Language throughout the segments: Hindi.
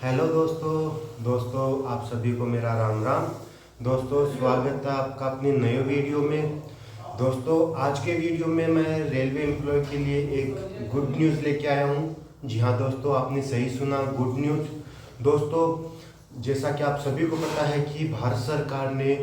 हेलो दोस्तों आप सभी को मेरा राम राम। दोस्तों स्वागत है आपका अपनी नए वीडियो में। दोस्तों आज के वीडियो में मैं रेलवे एम्प्लॉय के लिए एक गुड न्यूज़ लेके आया हूँ। जी हाँ दोस्तों, आपने सही सुना, गुड न्यूज़। दोस्तों जैसा कि आप सभी को पता है कि भारत सरकार ने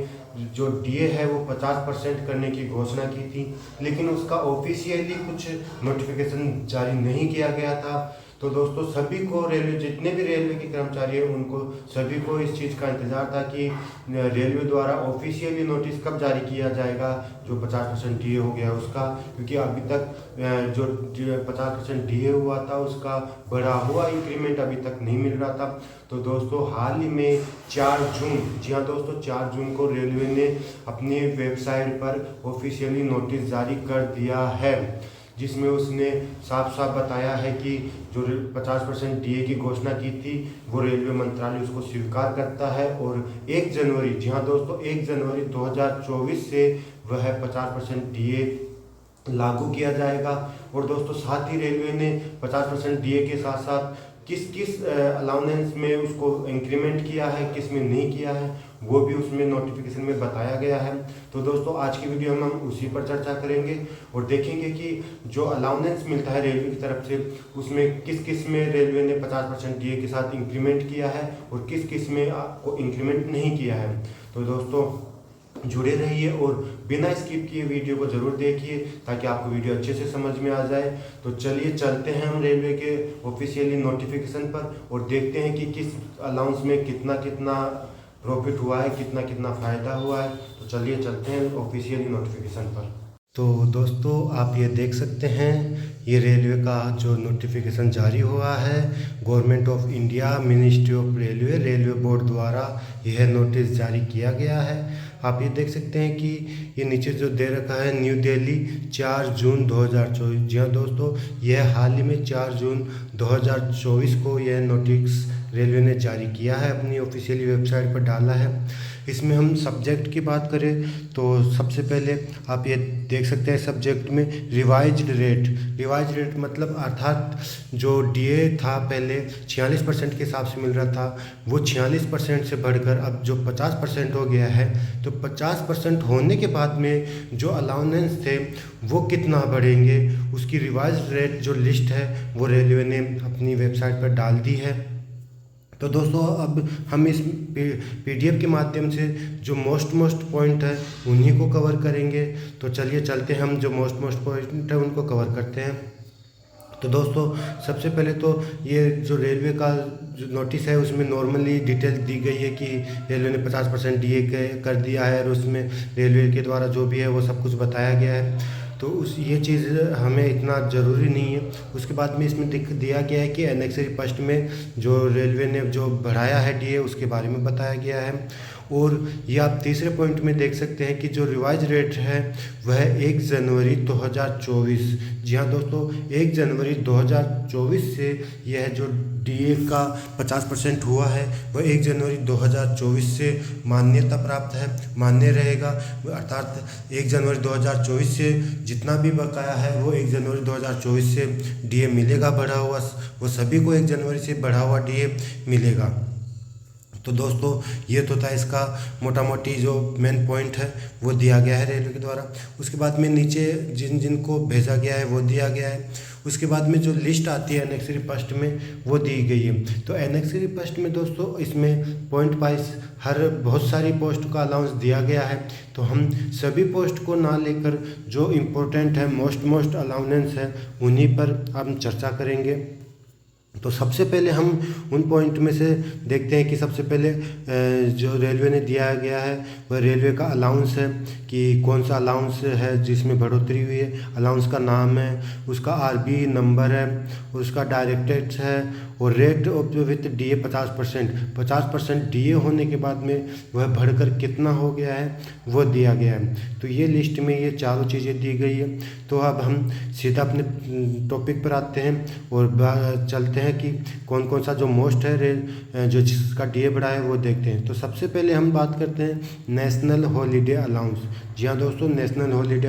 जो डीए है वो 50% करने की घोषणा की थी, लेकिन उसका ऑफिशियली कुछ नोटिफिकेशन जारी नहीं किया गया था। तो दोस्तों सभी को, रेलवे जितने भी रेलवे के कर्मचारी हैं उनको सभी को इस चीज़ का इंतज़ार था कि रेलवे द्वारा ऑफिशियली नोटिस कब जारी किया जाएगा जो 50% डीए हो गया उसका, क्योंकि अभी तक जो 50% डीए हुआ था उसका बढ़ा हुआ इंक्रीमेंट अभी तक नहीं मिल रहा था। तो दोस्तों हाल ही में 4 जून, जी हाँ दोस्तों 4 जून को रेलवे ने अपनी वेबसाइट पर ऑफिशियली नोटिस जारी कर दिया है, जिसमें उसने साफ साफ बताया है कि जो 50% डीए की घोषणा की थी वो रेलवे मंत्रालय उसको स्वीकार करता है और 1 जनवरी, जी हाँ दोस्तों 1 जनवरी 2024 से वह 50% डीए लागू किया जाएगा। और दोस्तों साथ ही रेलवे ने 50% डीए के साथ साथ किस किस अलाउंस में उसको इंक्रीमेंट किया है, किस में नहीं किया है, वो भी उसमें नोटिफिकेशन में बताया गया है। तो दोस्तों आज की वीडियो में हम उसी पर चर्चा करेंगे और देखेंगे कि जो अलाउंस मिलता है रेलवे की तरफ से उसमें किस किस में रेलवे ने 50% डीए के साथ इंक्रीमेंट किया है और किस किस में आपको इंक्रीमेंट नहीं किया है। तो दोस्तों जुड़े रहिए और बिना स्किप किए वीडियो को ज़रूर देखिए ताकि आपको वीडियो अच्छे से समझ में आ जाए। तो चलिए चलते हैं हम रेलवे के ऑफिशियली नोटिफिकेशन पर और देखते हैं कि किस अलाउंस में कितना कितना प्रॉफिट हुआ है, कितना कितना फ़ायदा हुआ है। तो चलिए चलते हैं ऑफिशियली नोटिफिकेशन पर। तो दोस्तों आप ये देख सकते हैं, ये रेलवे का जो नोटिफिकेशन जारी हुआ है, government of India ministry of railway, railway board द्वारा यह नोटिस जारी किया गया है। आप ये देख सकते हैं कि ये नीचे जो दे रखा है न्यू दिल्ली 4 जून 2024। जी हाँ दोस्तों, यह हाल ही में 4 जून 2024 को यह नोटिस रेलवे ने जारी किया है, अपनी ऑफिशियली वेबसाइट पर डाला है। इसमें हम सब्जेक्ट की बात करें तो सबसे पहले आप ये देख सकते हैं सब्जेक्ट में रिवाइज्ड रेट मतलब अर्थात जो डीए था पहले 46% के हिसाब से मिल रहा था वो 46% से बढ़कर अब जो 50% हो गया है। तो 50% होने के बाद में जो अलाउंस थे वो कितना बढ़ेंगे, उसकी रिवाइज्ड रेट जो लिस्ट है वो रेलवे ने अपनी वेबसाइट पर डाल दी है। तो दोस्तों अब हम इस पीडीएफ के माध्यम से जो मोस्ट पॉइंट है उन्हीं को कवर करेंगे। तो चलिए चलते हैं, हम जो मोस्ट पॉइंट है उनको कवर करते हैं। तो दोस्तों सबसे पहले तो ये जो रेलवे का जो नोटिस है उसमें नॉर्मली डिटेल दी गई है कि रेलवे ने 50% डीए कर दिया है और उसमें रेलवे के द्वारा जो भी है वो सब कुछ बताया गया है। तो ये चीज़ हमें इतना ज़रूरी नहीं है। उसके बाद में इसमें दिया गया है कि एनेक्सरी फर्स्ट में जो रेलवे ने जो बढ़ाया है डीए उसके बारे में बताया गया है। और ये आप तीसरे पॉइंट में देख सकते हैं कि जो रिवाइज रेट है वह 1 जनवरी 2024, जी हाँ दोस्तों 1 जनवरी 2024 से यह जो डीए का 50% हुआ है वह 1 जनवरी 2024 से मान्यता प्राप्त है, मान्य रहेगा। अर्थात 1 जनवरी 2024 से जितना भी बकाया है वो 1 जनवरी 2024 से डीए मिलेगा बढ़ा हुआ, वो सभी को 1 जनवरी से बढ़ा हुआ डीए मिलेगा। तो दोस्तों ये तो था इसका मोटा मोटी जो मेन पॉइंट है वो दिया गया है रेलवे के द्वारा। उसके बाद में नीचे जिन को भेजा गया है वो दिया गया है। उसके बाद में जो लिस्ट आती है एनेक्सरी फर्स्ट में वो दी गई है। तो एनेक्सरी फर्स्ट में दोस्तों इसमें पॉइंट वाइज हर बहुत सारी पोस्ट का अलाउंस दिया गया है। तो हम सभी पोस्ट को ना लेकर जो इम्पोर्टेंट है मोस्ट अलाउंस है उन्हीं पर हम चर्चा करेंगे। तो सबसे पहले हम उन पॉइंट में से देखते हैं कि सबसे पहले जो रेलवे ने दिया गया है वह रेलवे का अलाउंस है कि कौन सा अलाउंस है जिसमें बढ़ोतरी हुई है। अलाउंस का नाम है, उसका आरबी नंबर है, उसका डायरेक्टेड है और rate of with DA 50% DA होने के बाद में वह बढ़कर कितना हो गया है वो दिया गया है। तो ये लिस्ट में ये चारों चीज़ें दी गई है। तो अब हम सीधा अपने टॉपिक पर आते हैं और चलते हैं कि कौन कौन सा जो मोस्ट है जो जिसका डीए बढ़ा है वो देखते हैं। तो सबसे पहले हम बात करते हैं नेशनल हॉलीडे अलाउंस। जी हाँ दोस्तों, नेशनल हॉलीडे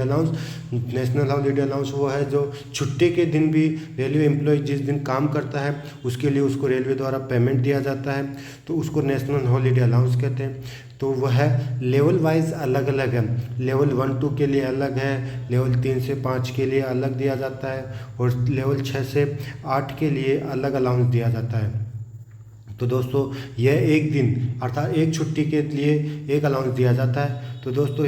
अलाउंस वो है जो छुट्टी के दिन भी रेलवे एम्प्लॉय जिस दिन काम करता है उसके उसके लिए उसको रेलवे द्वारा पेमेंट दिया जाता है, तो उसको नेशनल हॉलीडे अलाउंस कहते हैं। तो वह लेवल वाइज अलग अलग है, लेवल 1-2 के लिए अलग है, लेवल 3 से 5 के लिए अलग दिया जाता है, और लेवल 6 से 8 के लिए अलग अलाउंस दिया जाता है। तो दोस्तों यह एक दिन अर्थात एक छुट्टी के लिए एक अलाउंस दिया जाता है। तो दोस्तों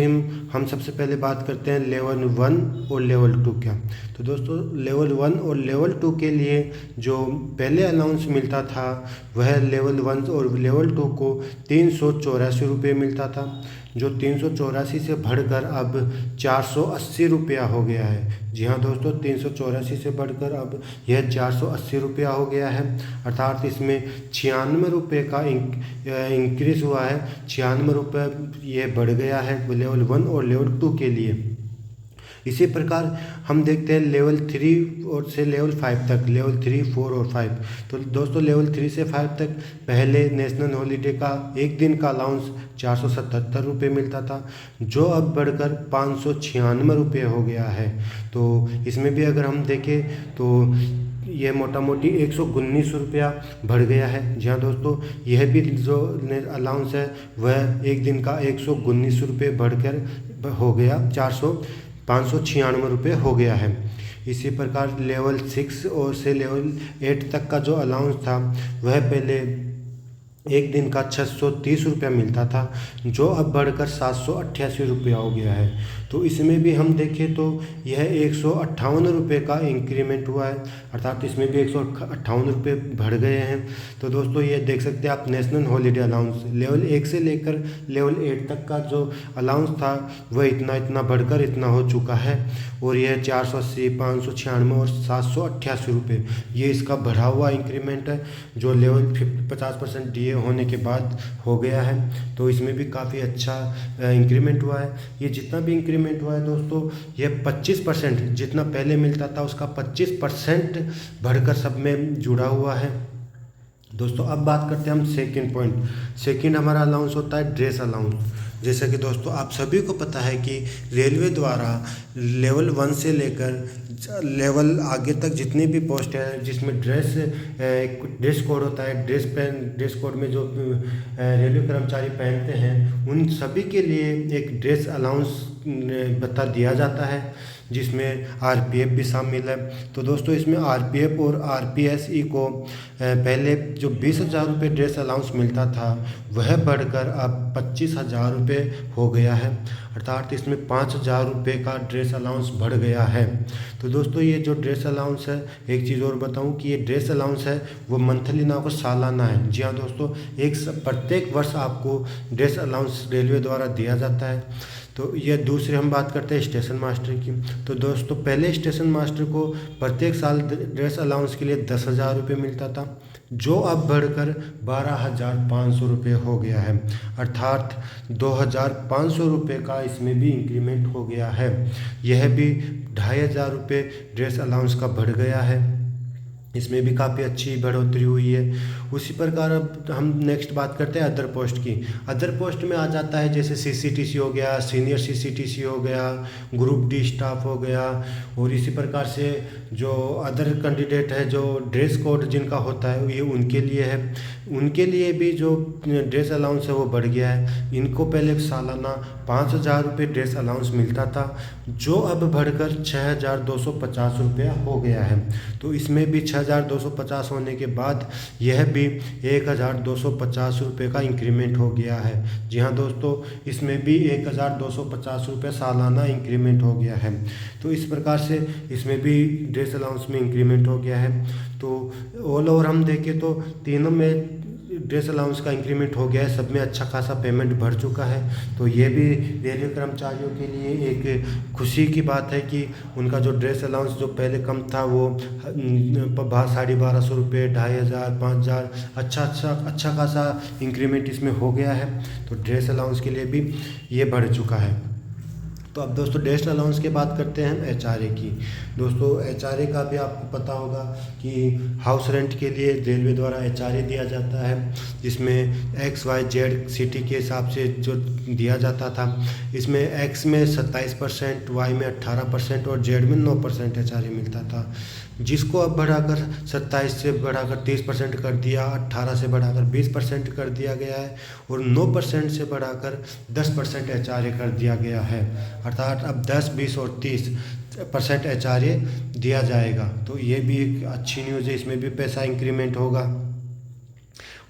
हम सबसे पहले बात करते हैं लेवल 1 और लेवल 2 क्या। तो दोस्तों लेवल 1 और लेवल 2 के लिए जो पहले अलाउंस मिलता था वह लेवल 1 और लेवल 2 को 384 रुपये मिलता था, जो 384 से बढ़कर अब 480 रुपया हो गया है। जी हाँ दोस्तों, 384 से बढ़कर अब यह 480 रुपया हो गया है, अर्थात इसमें 96 रुपये का इंक्रीज़ हुआ है। 96 रुपये ये बढ़ गया है लेवल 1 और लेवल 2 के लिए। इसी प्रकार हम देखते हैं लेवल 3 और से लेवल 5 तक, लेवल 3, 4 और 5। तो दोस्तों लेवल 3 से 5 तक पहले नेशनल हॉलीडे का एक दिन का अलाउंस 477 रुपये मिलता था, जो अब बढ़कर 596 रुपये हो गया है। तो इसमें भी अगर हम देखें तो यह मोटा मोटी 119 रुपया बढ़ गया है। जी हाँ दोस्तों, यह भी जो अलाउंस है वह एक दिन का 119 रुपये बढ़कर हो गया 596 रुपये हो गया है। इसी प्रकार लेवल 6 और से लेवल 8 तक का जो अलाउंस था वह पहले एक दिन का 630 रुपया मिलता था, जो अब बढ़कर 788 रुपया हो गया है। तो इसमें भी हम देखें तो यह 158 रुपये का इंक्रीमेंट हुआ है, अर्थात इसमें भी 158 रुपये बढ़ गए हैं। तो दोस्तों ये देख सकते हैं आप नेशनल हॉलीडे अलाउंस लेवल 1 से लेकर लेवल 8 तक का जो अलाउंस था वह इतना बढ़कर इतना हो चुका है, और यह 480, 596 और 788 रुपये ये इसका बढ़ा हुआ इंक्रीमेंट है, जो लेवल 50% DA होने के बाद हो गया है। तो इसमें भी काफ़ी अच्छा इंक्रीमेंट हुआ है। ये जितना भी इंक्रीमेंट हुआ है दोस्तों, यह 25% जितना पहले मिलता था उसका 25% बढ़कर सब में जुड़ा हुआ है। दोस्तों अब बात करते हैं हम सेकंड पॉइंट। सेकंड हमारा अलाउंस होता है ड्रेस अलाउंस। जैसा कि दोस्तों आप सभी को पता है कि रेलवे द्वारा लेवल 1 से लेकर लेवल आगे तक जितनी भी पोस्ट है जिसमें ड्रेस कोड होता है, ड्रेस कोड में जो रेलवे कर्मचारी पहनते हैं उन सभी के लिए एक ड्रेस अलाउंस बता दिया जाता है, जिसमें RPF भी शामिल है। तो दोस्तों इसमें RPF और RPSE को पहले जो 20,000 रुपये ड्रेस अलाउंस मिलता था वह बढ़कर अब 25,000 रुपये हो गया है, अर्थात इसमें 5,000 रुपये का ड्रेस अलाउंस बढ़ गया है। तो दोस्तों ये जो ड्रेस अलाउंस है, एक चीज़ और बताऊं कि ये ड्रेस अलाउंस है वो मंथली ना, वो सालाना है। जी हाँ दोस्तों, प्रत्येक वर्ष आपको ड्रेस अलाउंस रेलवे द्वारा दिया जाता है। तो ये दूसरे हम बात करते हैं स्टेशन मास्टर की। तो दोस्तों पहले स्टेशन मास्टर को प्रत्येक साल ड्रेस अलाउंस के लिए 10,000 रुपये मिलता था, जो अब बढ़कर 12,500 रुपये हो गया है, अर्थात 2,500 रुपये का इसमें भी इंक्रीमेंट हो गया है। यह भी 2,500 रुपये ड्रेस अलाउंस का बढ़ गया है, इसमें भी काफ़ी अच्छी बढ़ोतरी हुई है। उसी प्रकार अब हम नेक्स्ट बात करते हैं अदर पोस्ट की। अदर पोस्ट में आ जाता है जैसे CCTC हो गया, सीनियर CCTC हो गया, ग्रुप D स्टाफ हो गया, और इसी प्रकार से जो अदर कैंडिडेट है जो ड्रेस कोड जिनका होता है ये उनके लिए है, उनके लिए भी जो ड्रेस अलाउंस है वो बढ़ गया है। इनको पहले सालाना 5,000 रुपये ड्रेस अलाउंस मिलता था, जो अब बढ़कर 6,250 रुपया हो गया है। तो इसमें भी 6,250 होने के बाद यह भी 1,250 रुपये का इंक्रीमेंट हो गया है। जी हाँ दोस्तों, इसमें भी 1,250 रुपये सालाना इंक्रीमेंट हो गया है। तो इस प्रकार से इसमें भी ड्रेस अलाउंस में इंक्रीमेंट हो गया है। तो ऑल ओवर हम देखें तो तीनों में ड्रेस अलाउंस का इंक्रीमेंट हो गया है, सब में अच्छा खासा पेमेंट बढ़ चुका है। तो ये भी रेलवे कर्मचारियों के लिए एक खुशी की बात है कि उनका जो ड्रेस अलाउंस जो पहले कम था वो 1,250 रुपये, 2,500, 5,000 अच्छा खासा इंक्रीमेंट इसमें हो गया है। तो ड्रेस अलाउंस के लिए भी ये बढ़ चुका है। तो अब दोस्तों ड्रेस अलाउंस की बात करते हैं HRA की। दोस्तों HRA का भी आपको पता होगा कि हाउस रेंट के लिए रेलवे द्वारा HRA दिया जाता है, जिसमें XYZ सिटी के हिसाब से जो दिया जाता था। इसमें X में 27%, Y में 18% और Z में 9% HRA मिलता था। जिसको अब बढ़ाकर 27 से बढ़ाकर 30% कर दिया, 18 से बढ़ाकर 20% कर दिया गया है और 9% से बढ़ाकर 10% HRA कर दिया गया है। अर्थात अब 10, 20 और 30% HRA दिया जाएगा। तो ये भी एक अच्छी न्यूज़ है, इसमें भी पैसा इंक्रीमेंट होगा।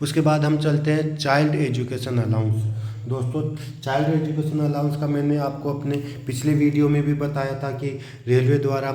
उसके बाद हम चलते हैं चाइल्ड एजुकेशन अलाउंस। दोस्तों, चाइल्ड एजुकेशन अलाउंस का मैंने आपको अपने पिछले वीडियो में भी बताया था कि रेलवे द्वारा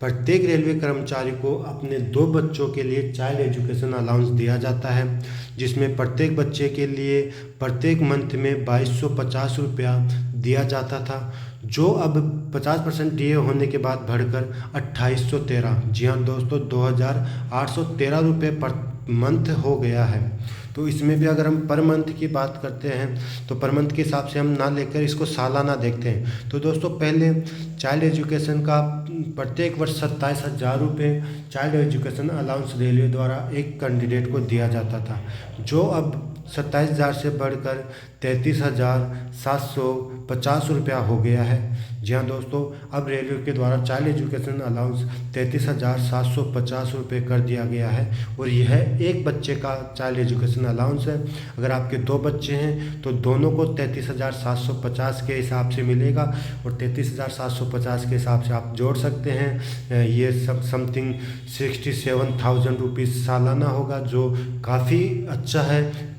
प्रत्येक रेलवे कर्मचारी को अपने 2 बच्चों के लिए चाइल्ड एजुकेशन अलाउंस दिया जाता है, जिसमें प्रत्येक बच्चे के लिए प्रत्येक मंथ में 2250 रुपया दिया जाता था, जो अब 50% डीए होने के बाद बढ़कर 2813, जी हाँ दोस्तों, 2813 रुपये पर मंथ हो गया है। तो इसमें भी अगर हम पर मंथ की बात करते हैं तो पर मंथ के हिसाब से हम ना लेकर इसको सालाना देखते हैं। तो दोस्तों, पहले चाइल्ड एजुकेशन का प्रत्येक वर्ष 27,000 रुपये चाइल्ड एजुकेशन अलाउंस रेलवे द्वारा एक कैंडिडेट को दिया जाता था, जो अब 27,000 से बढ़कर 33,750 रुपया हो गया है। जी हाँ दोस्तों, अब रेलवे के द्वारा चाइल्ड एजुकेशन अलाउंस 33,750 रुपये कर दिया गया है और यह एक बच्चे का चाइल्ड एजुकेशन अलाउंस है। अगर आपके 2 बच्चे हैं तो दोनों को 33,750 के हिसाब से मिलेगा और 33,750 के हिसाब से आप जोड़ सकते हैं। ये सब समथिंग 67,000 रुपीज़ सालाना होगा, जो काफ़ी अच्छा है।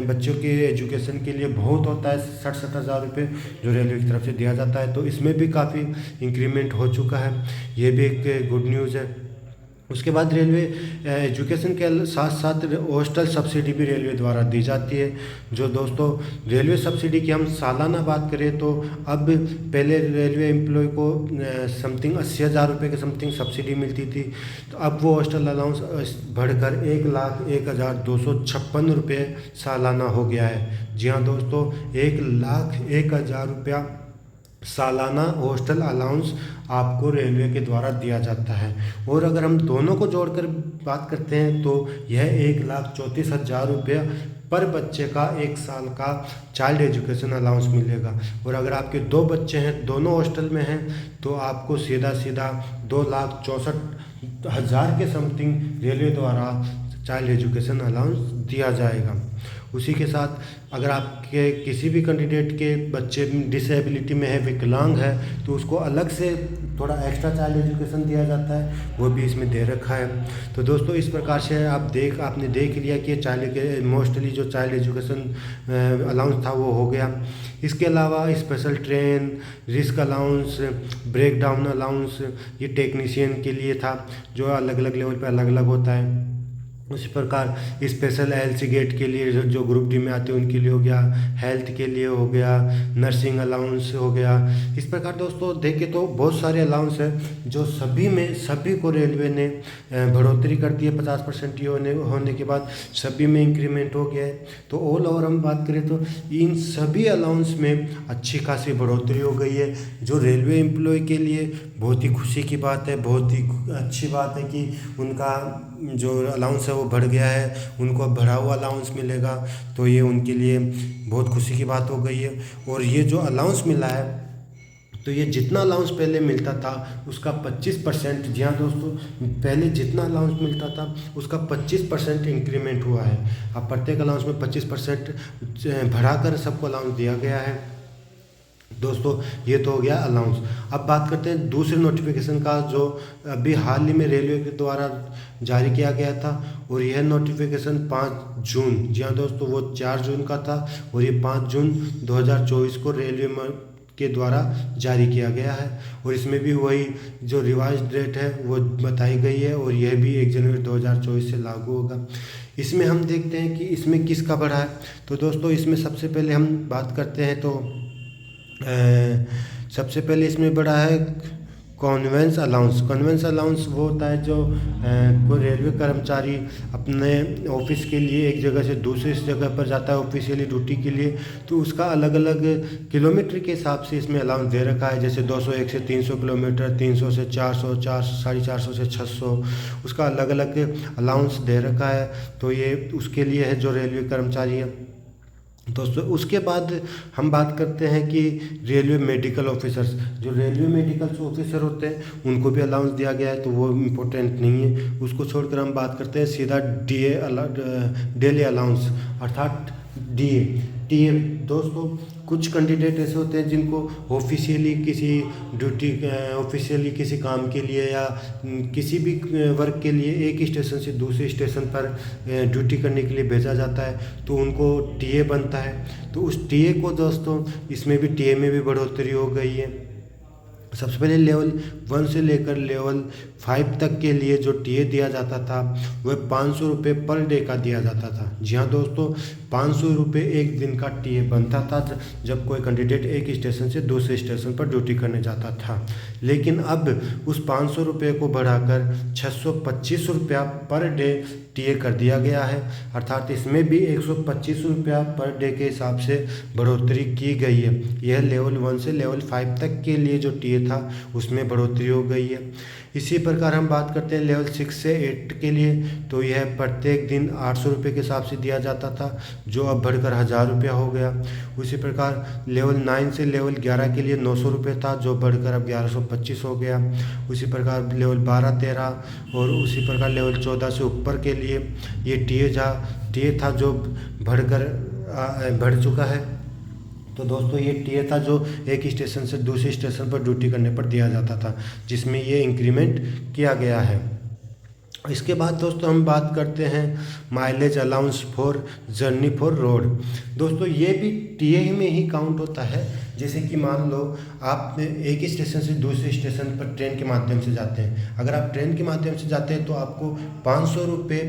बच्चों के एजुकेशन के लिए बहुत होता है 60-70 हज़ार रुपये जो रेलवे की तरफ से दिया जाता है। तो इसमें भी काफ़ी इंक्रीमेंट हो चुका है, ये भी एक गुड न्यूज़ है। उसके बाद रेलवे एजुकेशन के साथ साथ हॉस्टल सब्सिडी भी रेलवे द्वारा दी जाती है। जो दोस्तों, रेलवे सब्सिडी की हम सालाना बात करें तो अब पहले रेलवे एम्प्लॉय को समथिंग 80,000 रुपये के समथिंग सब्सिडी मिलती थी, तो अब वो हॉस्टल अलाउंस बढ़कर 1,01,256 रुपये सालाना हो गया है। जी हाँ दोस्तों, 1,01,000 रुपया सालाना हॉस्टल अलाउंस आपको रेलवे के द्वारा दिया जाता है। और अगर हम दोनों को जोड़कर बात करते हैं तो यह 1,34,000 रुपया पर बच्चे का 1 साल का चाइल्ड एजुकेशन अलाउंस मिलेगा। और अगर आपके 2 बच्चे हैं, दोनों हॉस्टल में हैं, तो आपको सीधा 2,64,000 के समथिंग रेलवे द्वारा चाइल्ड एजुकेशन अलाउंस दिया जाएगा। उसी के साथ अगर आपके किसी भी कैंडिडेट के बच्चे डिसेबिलिटी में है, विकलांग है, तो उसको अलग से थोड़ा एक्स्ट्रा चाइल्ड एजुकेशन दिया जाता है, वो भी इसमें दे रखा है। तो दोस्तों, इस प्रकार से आपने देख लिया कि मोस्टली जो चाइल्ड एजुकेशन अलाउंस था वो हो गया। इसके अलावा special train, risk allowance, breakdown allowance, ये टेक्नीशियन के लिए था, जो अलग अलग लेवल पर अलग अलग होता है। उसी प्रकार स्पेशल एलसी गेट के लिए जो ग्रुप डी में आते हैं उनके लिए हो गया, हेल्थ के लिए हो गया, नर्सिंग अलाउंस हो गया। इस प्रकार दोस्तों देखें तो बहुत सारे अलाउंस हैं जो सभी को रेलवे ने बढ़ोतरी कर दी है। 50% होने के बाद सभी में इंक्रीमेंट हो गया है। तो ऑल ओवर हम बात करें तो इन सभी अलाउंस में अच्छी खासी बढ़ोतरी हो गई है, जो रेलवे एम्प्लॉय के लिए बहुत ही खुशी की बात है, बहुत ही अच्छी बात है कि उनका जो अलाउंस है वो बढ़ गया है, उनको बढ़ा हुआ अलाउंस मिलेगा। तो ये उनके लिए बहुत खुशी की बात हो गई है। और ये जो अलाउंस मिला है, तो ये जितना अलाउंस पहले मिलता था उसका 25%, जी हाँ दोस्तों, पहले जितना अलाउंस मिलता था उसका 25% इंक्रीमेंट हुआ है। अब प्रत्येक अलाउंस में 25% बढ़ाकर सबको अलाउंस दिया गया है। दोस्तों, ये तो हो गया अलाउंस। अब बात करते हैं दूसरे नोटिफिकेशन का, जो अभी हाल ही में रेलवे के द्वारा जारी किया गया था। और यह नोटिफिकेशन 5 जून, जी हाँ दोस्तों, वो 4 जून का था और ये 5 जून 2024 को रेलवे के द्वारा जारी किया गया है। और इसमें भी वही जो रिवाइज डेट है वो बताई गई है और यह भी 1 जनवरी 2024 से लागू होगा। इसमें हम देखते हैं कि इसमें किसका बढ़ा है। तो दोस्तों, इसमें सबसे पहले हम बात करते हैं तो सबसे पहले इसमें बढ़ा है कॉन्वेंस अलाउंस। कॉन्वेंस अलाउंस वो होता है जो कोई रेलवे कर्मचारी अपने ऑफिस के लिए एक जगह से दूसरी जगह पर जाता है ऑफिशियली ड्यूटी के लिए, तो उसका अलग अलग किलोमीटर के हिसाब से इसमें अलाउंस दे रखा है। जैसे 201 से 300 किलोमीटर, 300 से 400, 450 से 600, उसका अलग अलग अलाउंस दे रखा है। तो ये उसके लिए है जो रेलवे कर्मचारी है। दोस्तों उसके बाद हम बात करते हैं कि रेलवे मेडिकल ऑफिसर्स, जो रेलवे मेडिकल ऑफिसर होते हैं उनको भी अलाउंस दिया गया है, तो वो इम्पोर्टेंट नहीं है, उसको छोड़कर हम बात करते हैं सीधा डेली अलाउंस अर्थात टीए। दोस्तों कुछ कैंडिडेट ऐसे होते हैं जिनको ऑफिशियली किसी काम के लिए या किसी भी वर्क के लिए एक स्टेशन से दूसरे स्टेशन पर ड्यूटी करने के लिए भेजा जाता है, तो उनको टीए बनता है। तो उस टीए को दोस्तों इसमें भी टीए में भी बढ़ोतरी हो गई है। सबसे पहले लेवल 1 से लेकर लेवल 5 तक के लिए जो टीए दिया जाता था वह 500 रुपये पर डे का दिया जाता था। जी हाँ दोस्तों, 500 रुपये एक दिन का टीए बनता था जब कोई कैंडिडेट एक स्टेशन से दूसरे स्टेशन पर ड्यूटी करने जाता था। लेकिन अब उस 500 रुपये को बढ़ाकर 625 रुपया पर डे टीए कर दिया गया है, अर्थात इसमें भी 125 रुपया पर डे के हिसाब से बढ़ोतरी की गई है। यह लेवल 1 से लेवल 5 तक के लिए जो टीए था उसमें बढ़ोतरी हो गई है। इसी प्रकार हम बात करते हैं लेवल 6 से 8 के लिए, तो यह प्रत्येक दिन 800 रुपये के हिसाब से दिया जाता था, जो अब बढ़कर 1000 रुपया हो गया। उसी प्रकार लेवल 9 से लेवल 11 के लिए 900 रुपये था, जो बढ़कर अब 1125 हो गया। उसी प्रकार लेवल 12, 13 और उसी प्रकार लेवल 14 से ऊपर के लिए ये टीए था जो बढ़ चुका है। तो दोस्तों ये टीए था जो एक स्टेशन से दूसरे स्टेशन पर ड्यूटी करने पर दिया जाता था, जिसमें ये इंक्रीमेंट किया गया है। इसके बाद दोस्तों हम बात करते हैं mileage allowance for journey for road. दोस्तों ये भी टीए में ही काउंट होता है। जैसे कि मान लो आप एक स्टेशन से दूसरे स्टेशन पर ट्रेन के माध्यम से जाते हैं। अगर आप ट्रेन के माध्यम से जाते हैं तो आपको 500 रुपये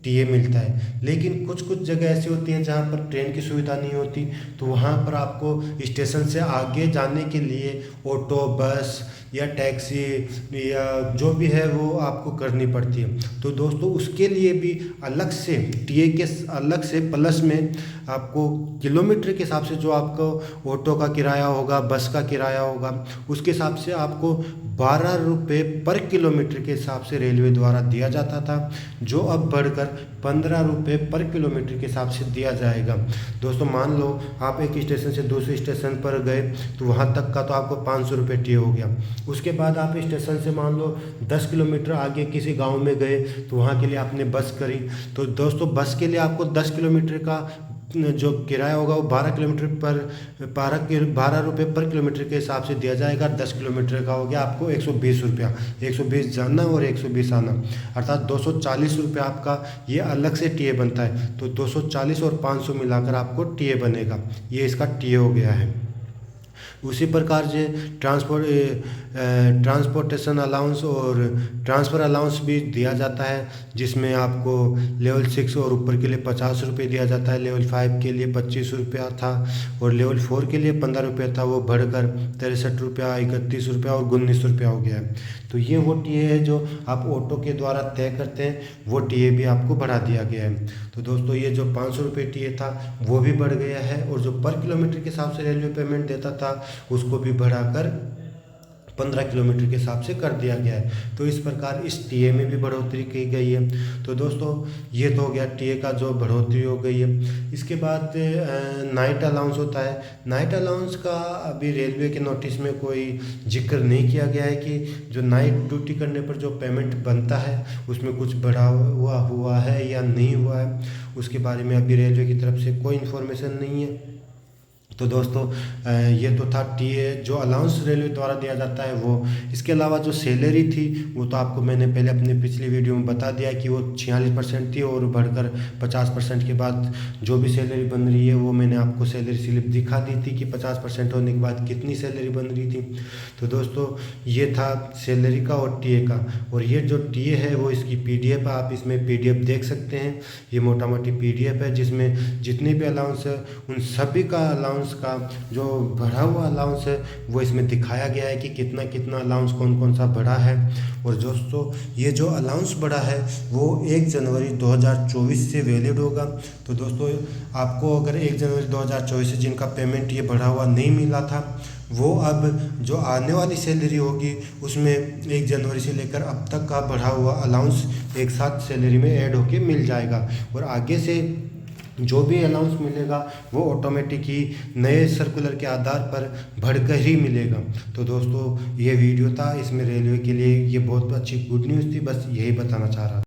टीए मिलता है। लेकिन कुछ जगह ऐसी होती हैं जहाँ पर ट्रेन की सुविधा नहीं होती, तो वहाँ पर आपको स्टेशन से आगे जाने के लिए ऑटो, बस या टैक्सी या जो भी है वो आपको करनी पड़ती है। तो दोस्तों उसके लिए भी अलग से टीए के अलग से प्लस में आपको किलोमीटर के हिसाब से जो आपको ऑटो का किराया होगा, बस का किराया होगा, उसके हिसाब से आपको 12 रुपये पर किलोमीटर के हिसाब से रेलवे द्वारा दिया जाता था, जो अब बढ़कर 15 रुपये पर किलोमीटर के हिसाब से दिया जाएगा। दोस्तों मान लो आप एक स्टेशन से दूसरे स्टेशन पर गए तो वहाँ तक का तो आपको 500 रुपये टीए हो गया। उसके बाद आप स्टेशन से मान लो 10 किलोमीटर आगे किसी गांव में गए तो वहाँ के लिए आपने बस करी, तो दोस्तों बस के लिए आपको 10 किलोमीटर का जो किराया होगा वो 12 रुपये पर किलोमीटर के हिसाब से दिया जाएगा। 10 किलोमीटर का हो गया आपको 120 रुपया, 120 जाना और 120 आना, अर्थात 240 रुपया आपका ये अलग से टीए बनता है। तो 240 और 500 मिलाकर आपको टीए बनेगा, ये इसका टीए हो गया है। उसी प्रकार से ट्रांसपोर्टेशन अलाउंस और ट्रांसफ़र अलाउंस भी दिया जाता है, जिसमें आपको लेवल 6 और ऊपर के लिए 50 रुपये दिया जाता है, लेवल 5 के लिए 25 रुपया था और लेवल 4 के लिए 15 रुपया था, वो बढ़कर 63 रुपया, 31 रुपया और 19 रुपया हो गया है। तो ये वो टीए है जो आप ऑटो के द्वारा तय करते हैं, वो टीए भी आपको बढ़ा दिया गया है। तो दोस्तों ये जो 500 रुपये टीए था वो भी बढ़ गया है, और जो पर किलोमीटर के हिसाब से रेलवे पेमेंट देता था उसको भी बढ़ाकर 15 किलोमीटर के हिसाब से कर दिया गया है। तो इस प्रकार इस टीए में भी बढ़ोतरी की गई है। तो दोस्तों ये तो हो गया टीए का जो बढ़ोतरी हो गई है। इसके बाद नाइट अलाउंस होता है। नाइट अलाउंस का अभी रेलवे के नोटिस में कोई जिक्र नहीं किया गया है कि जो नाइट ड्यूटी करने पर जो पेमेंट बनता है उसमें कुछ बढ़ा हुआ है या नहीं हुआ है, उसके बारे में अभी रेलवे की तरफ से कोई इन्फॉर्मेशन नहीं है। तो दोस्तों ये तो था टीए जो अलाउंस रेलवे द्वारा दिया जाता है वो। इसके अलावा जो सैलरी थी वो तो आपको मैंने पहले अपने पिछली वीडियो में बता दिया कि वो 46% थी, और बढ़कर 50% के बाद जो भी सैलरी बन रही है वो मैंने आपको सैलरी स्लिप दिखा दी थी कि 50% होने के बाद कितनी सैलरी बन रही थी। तो दोस्तों ये था सैलरी का और टीए का। और ये जो टीए है वो इसकी PDF है, आप इसमें PDF देख सकते हैं। ये मोटा मोटी PDF है जिसमें जितने भी अलाउंस है उन सभी का अलाउंस का जो बढ़ा हुआ अलाउंस है वो इसमें दिखाया गया है कि कितना कितना अलाउंस कौन कौन सा बढ़ा है। और दोस्तों ये जो अलाउंस बढ़ा है वो 1 जनवरी 2024 से वैलिड होगा। तो दोस्तों आपको अगर 1 जनवरी 2024 से जिनका पेमेंट ये बढ़ा हुआ नहीं मिला था वो अब जो आने वाली सैलरी होगी उसमें 1 जनवरी से लेकर अब तक का बढ़ा हुआ अलाउंस एक साथ सैलरी में ऐड होके मिल जाएगा। और आगे से जो भी अनाउंस मिलेगा वो ऑटोमेटिक ही नए सर्कुलर के आधार पर बढ़कर ही मिलेगा। तो दोस्तों ये वीडियो था, इसमें रेलवे के लिए ये बहुत अच्छी गुड न्यूज़ थी, बस यही बताना चाह रहा था।